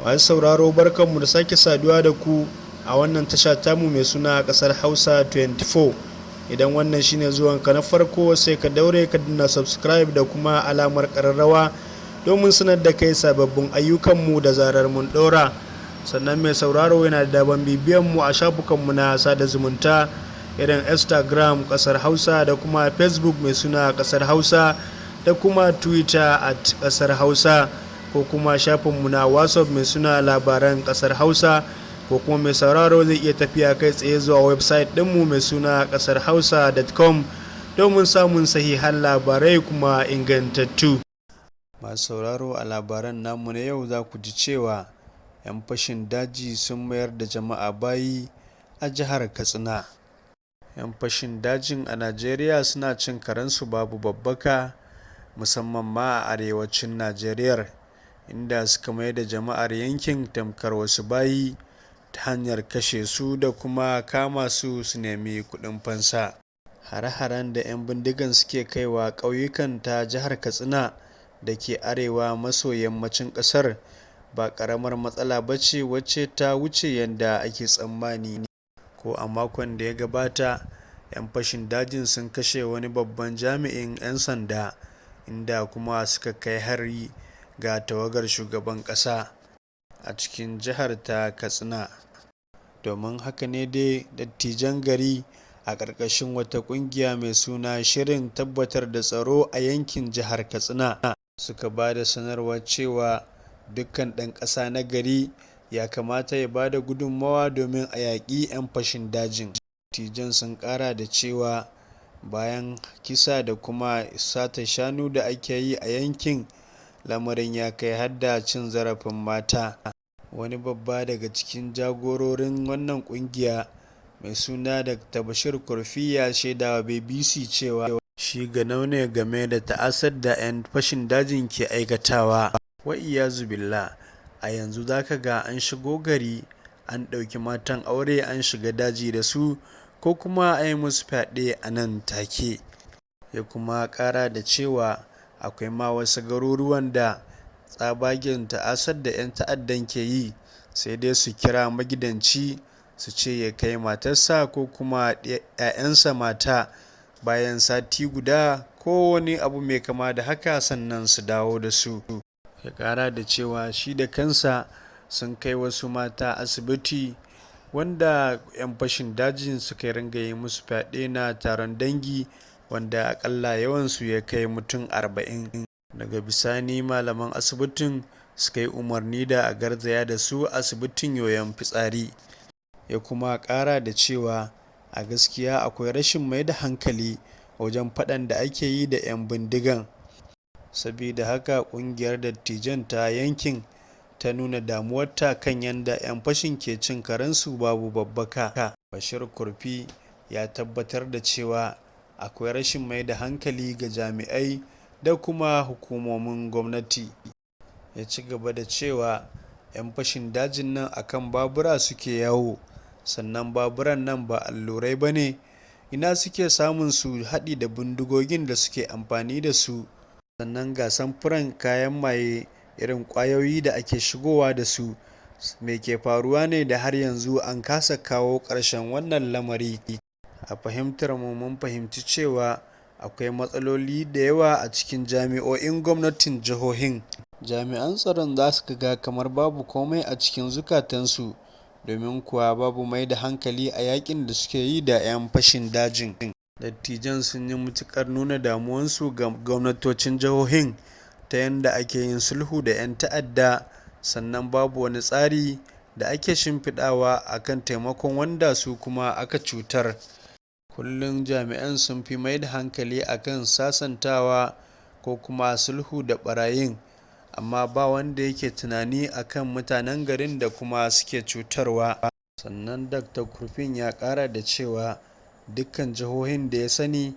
Masu sauraro barkanmu da sake saduwa da ku a wannan tasha tamu mai suna kasar Hausa 24. Idan wannan shine zuwanka na farko sai ka daure ka dinna subscribe da kuma alamar ƙararrawa domin sanar da kai sababbin ayyukanmu da zarar mun ɗora. Sannan mai sauraro yana da daban bibiyanmu a shafukanmu na sada zumunta irin Instagram kasar Hausa da kuma Facebook mai suna kasar Hausa da kuma Twitter at kasar Hausa. Ko kuma shafinmu na WhatsApp mai suna labaran kasar Hausa, ko kuma mai sauraro zai iya tafiya kai tsaye zuwa website ɗinmu mai suna kasarhausa.com domin samun sahihan labarai kuma ingantattu. Masu sauraro a labaran namu na yau za ku ji cewa 'yan fashin daji sun mayar da jama'a bayi a jihar Katsina. 'Yan fashin dajin a Najeriya suna cin karensu babu babbaka, musamman ma a arewacin Najeriya, inda suka mai da jama'ar yankin tamkar wasu bayi ta hanyar kashe su da kuma kama su nemi kuɗin fansa. Hare-haren da 'yan bindigan suke kaiwa ƙauyukan ta jihar Katsina da ke arewa maso yammacin ƙasar ba ƙaramar matsala ba ce wacce ta wuce yadda ake tsammani. Ko a makon da ya gabata 'yan fashin dajin sun kashe wani babban jami'in 'yan sanda, inda kuma suka kai hari ga tawagar shugaban ƙasa a cikin jihar ta Katsina. Domin haka ne dai dattijan gari a ƙarƙashin wata ƙungiya mai suna Shirin Tabbatar da Tsaro a yankin jihar Katsina suka ba da sanarwar cewa dukkan ɗan ƙasa na gari ya kamata ya ba da gudunmawa domin a yaƙi 'yan fashin dajin. Dattijan sun ƙara da cewa bayan kisa da kuma sata shanu da ake yi a yankin, lamarin ya kai hadda cin zarafin mata. Wani babba daga cikin jagororin wannan kungiya mai suna Dr. Bashir Kurfi ya shaidawa BBC cewa shi ganau ne game da ta'asar da 'yan fashin dajin ke aikatawa. Wa iyazu billah, a yanzu zaka ga an shigo gari an ɗauki matan aure an shiga daji da su, ko kuma a yi musu fyaɗe a nan take. Ya kuma ƙara da cewa akwai ma wasu garuruwan da tsabagen ta'asar da 'yan ta'addan ke yi sai dai su kira magidanci su ce ya kai matarsa ko kuma 'ya'yansa mata bayan sati guda ko wani abu mai kama da haka sannan su dawo da su. Ya ƙara da cewa shi da kansa sun kai wasu mata asibiti wanda 'yan fashin dajin suka ringa yi musu fyaɗe na taron dangi, wanda akalla yawansu ya kai mutum 40. Daga bisani malaman asibitin suka yi umarni da a garzaya da su asibitin yoyon fitsari. Ya kuma ƙara da cewa a gaskiya akwai rashin mai da hankali wajen faɗan da ake yi da 'yan bindigan. Sabida haka ƙungiyar dattijan ta yankin ta nuna damuwarta kan yadda 'yan fashin ke cin karensu babu babbaka. Bashir Kurfi ya tabbatar da cewa akwai rashin mai da hankali ga jami'ai da kuma hukumomin gwamnati. Ya ci gaba da cewa 'yan fashin dajin nan akan babura suke yawo, sannan baburan nan ba allurai ba ne. Ina suke samun su haɗi da bindigogin da suke amfani da su, sannan ga samfuran kayan maye irin ƙwayoyi da ake shigowa da su. Me ke faruwa ne da har yanzu an kasa kawo ƙarshen wannan lamari? A fahimtar mu mun fahimci cewa akwai matsaloli da yawa a cikin jami'o'in gwamnatin jihohin. Jami'an tsaron za su ga kamar babu komai a cikin zukatansu, domin kuwa babu mai da hankali a yakin da suke yi da 'yan fashin dajin. Dattijan sun yi matuƙar nuna damuwansu ga gwamnatocin jihohin ta yadda ake yin sulhu da 'yan ta'adda, sannan babu wani tsari da ake shimfiɗawa akan taimakon wanda su kuma aka cutar. Kullum jami'an sun fi mai da hankali akan sasantawa ko kuma sulhu da barayin, amma ba wanda yake tunani akan mutanen garin da kuma suke cutarwa. Sannan Dr. Kurfin ya ƙara da cewa dukkan jihohin da ya sani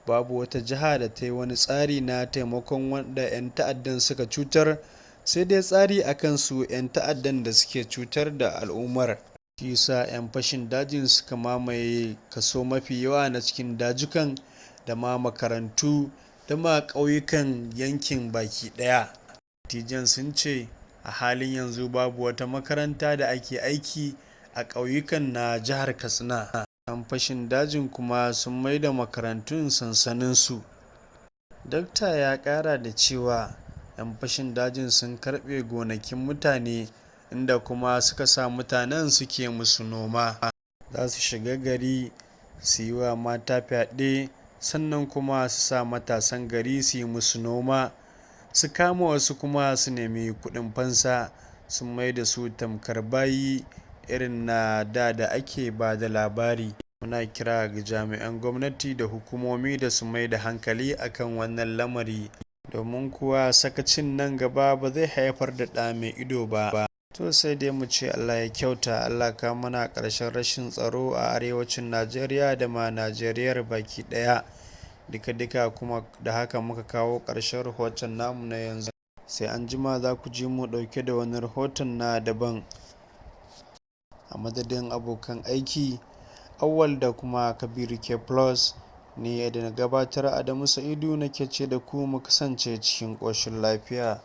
babu wata jiha da ta yi wani tsari na taimakon wanda 'yan ta'addan suka cutar, sai dai tsari akan su 'yan ta'addan da suke cutar da al'ummar. Shi sa 'yan fashin dajin suka mamaye kaso mafi yawa na cikin dajukan da ma makarantu da ma ƙauyukan yankin baki ɗaya. Dattijan sun ce a halin yanzu babu wata makaranta da ake aiki a ƙauyukan na jihar Katsina. 'Yan fashin dajin kuma sun maida makarantun sansaninsu. Dakta ya ƙara da cewa 'yan fashin dajin sun karɓe gonakin mutane, inda kuma suka sa mutanen suke musu noma. Za su shiga gari su yi wa mata fyaɗe, sannan kuma su sa matasan gari su yi musu noma, su kama wasu kuma su nemi kuɗin fansa. Sun mai da su tamkar bayi irin na da ake ba da labari. Muna kira ga jami'an gwamnati da hukumomi da su mai da hankali akan wannan lamari, domin kuwa sakacin nan gaba ba zai haifar da ɗa mai ido ba. To sai dai mu ce Allah ya kyauta, Allah ka mana ƙarshen rashin tsaro a arewacin Najeriya da ma Najeriyar baki ɗaya. Duka kuma da haka muka kawo ƙarshen rahoton namu na yanzu. Sai an jima za ku ji mu ɗauke da wani rahoton na daban. A madadin abokan aiki Awwal da kuma Kabiru K Plus, ne da na gabatar Adamu Sa'idu nake ce da ku mu kasance cikin ƙoshin lafiya.